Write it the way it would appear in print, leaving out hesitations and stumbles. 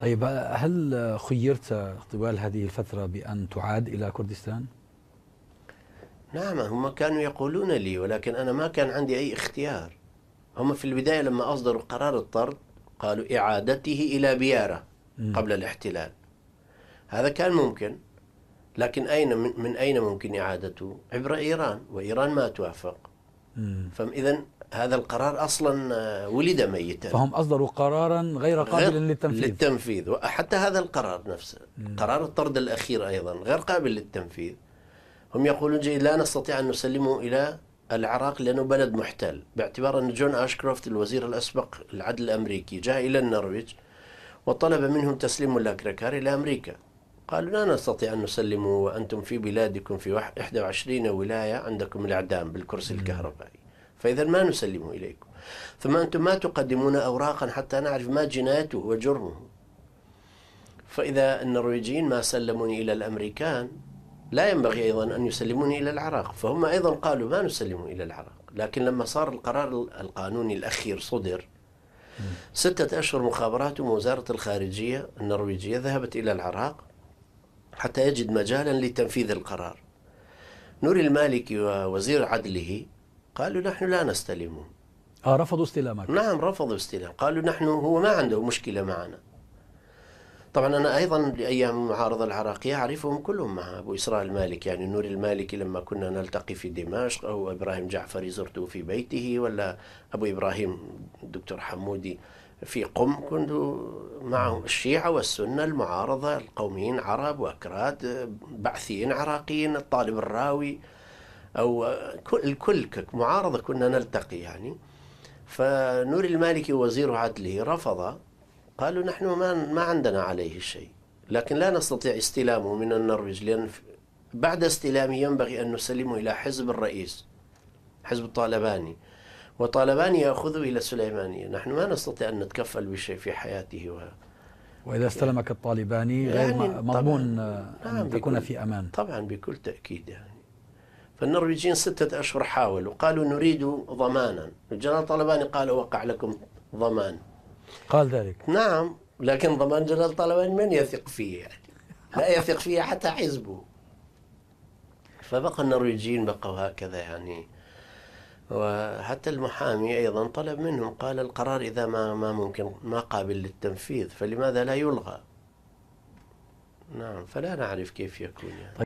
طيب، هل خيرت طوال هذه الفترة بأن تعاد إلى كردستان؟ نعم، هم كانوا يقولون لي، ولكن أنا ما كان عندي أي اختيار. هم في البداية لما أصدروا قرار الطرد قالوا إعادته إلى بيارة مم. قبل الاحتلال. هذا كان ممكن، لكن من أين ممكن إعادته؟ عبر إيران، وإيران ما توافق. مم. فإذا هذا القرار أصلا ولد ميتا، فهم أصدروا قرارا غير قابل غير للتنفيذ. للتنفيذ. وحتى هذا القرار نفسه، مم. قرار الطرد الأخير أيضا غير قابل للتنفيذ. هم يقولون لا نستطيع أن نسلمه إلى العراق لأنه بلد محتل، باعتبار أن جون أشكروفت الوزير الأسبق العدل الأمريكي جاء إلى النرويج وطلب منهم تسليم اللاكركار إلى أمريكا. قالوا لا نستطيع أن نسلمه وأنتم في بلادكم في 21 ولاية عندكم الإعدام بالكرسي الكهربائي، فإذا ما نسلمه إليكم. ثم أنتم ما تقدمون أوراقا حتى نعرف ما جنايته وجرمه. فإذا النرويجيين ما سلموني إلى الأمريكان، لا ينبغي أيضا أن يسلموني إلى العراق. فهم أيضا قالوا ما نسلمه إلى العراق. لكن لما صار القرار القانوني الأخير صدر، 6 أشهر مخابرات ووزارة الخارجية النرويجية ذهبت إلى العراق حتى يجد مجالا لتنفيذ القرار. نوري المالكي ووزير عدله قالوا نحن لا نستلمه. رفضوا استلامك. نعم، رفضوا استلام. قالوا نحن هو ما عنده مشكلة معنا. طبعا أنا أيضا لأيام المعارضة العراقية أعرفهم كلهم، مع أبو إسراء المالكي، يعني نوري المالكي لما كنا نلتقي في دمشق، أو إبراهيم جعفري زرته في بيته، ولا أبو إبراهيم الدكتور حمودي في قم، كنت معه. الشيعة والسنة، المعارضة، القوميين عرب وأكراد، بعثيين عراقيين، الطالب الراوي، أو الكل معارضة كنا نلتقي يعني. فنوري المالكي وزير عدله رفض، قالوا نحن ما عندنا عليه شيء، لكن لا نستطيع استلامه من النرويج، لأن بعد استلامه ينبغي أن نسلمه إلى حزب الرئيس، حزب الطالباني، وطالباني يأخذه إلى السليمانية. نحن ما نستطيع أن نتكفل بشيء في حياته وإذا استلمك الطالباني غير يعني مضمون نعم، أن تكون في أمان. طبعا بكل تأكيد يعني. فالنرويجيين 6 أشهر حاولوا، قالوا نريد ضمانا. الجنرال طالباني قال أوقع لكم ضمان. قال ذلك؟ نعم، لكن ضمان جلال طالباني من يثق فيه يعني؟ لا يثق فيه حتى حزبه. فبقى النرويجيين بقوا هكذا يعني. وحتى المحامي أيضا طلب منهم، قال القرار إذا ما ممكن، ما قابل للتنفيذ، فلماذا لا يلغى؟ نعم، فلا نعرف كيف يكون يعني.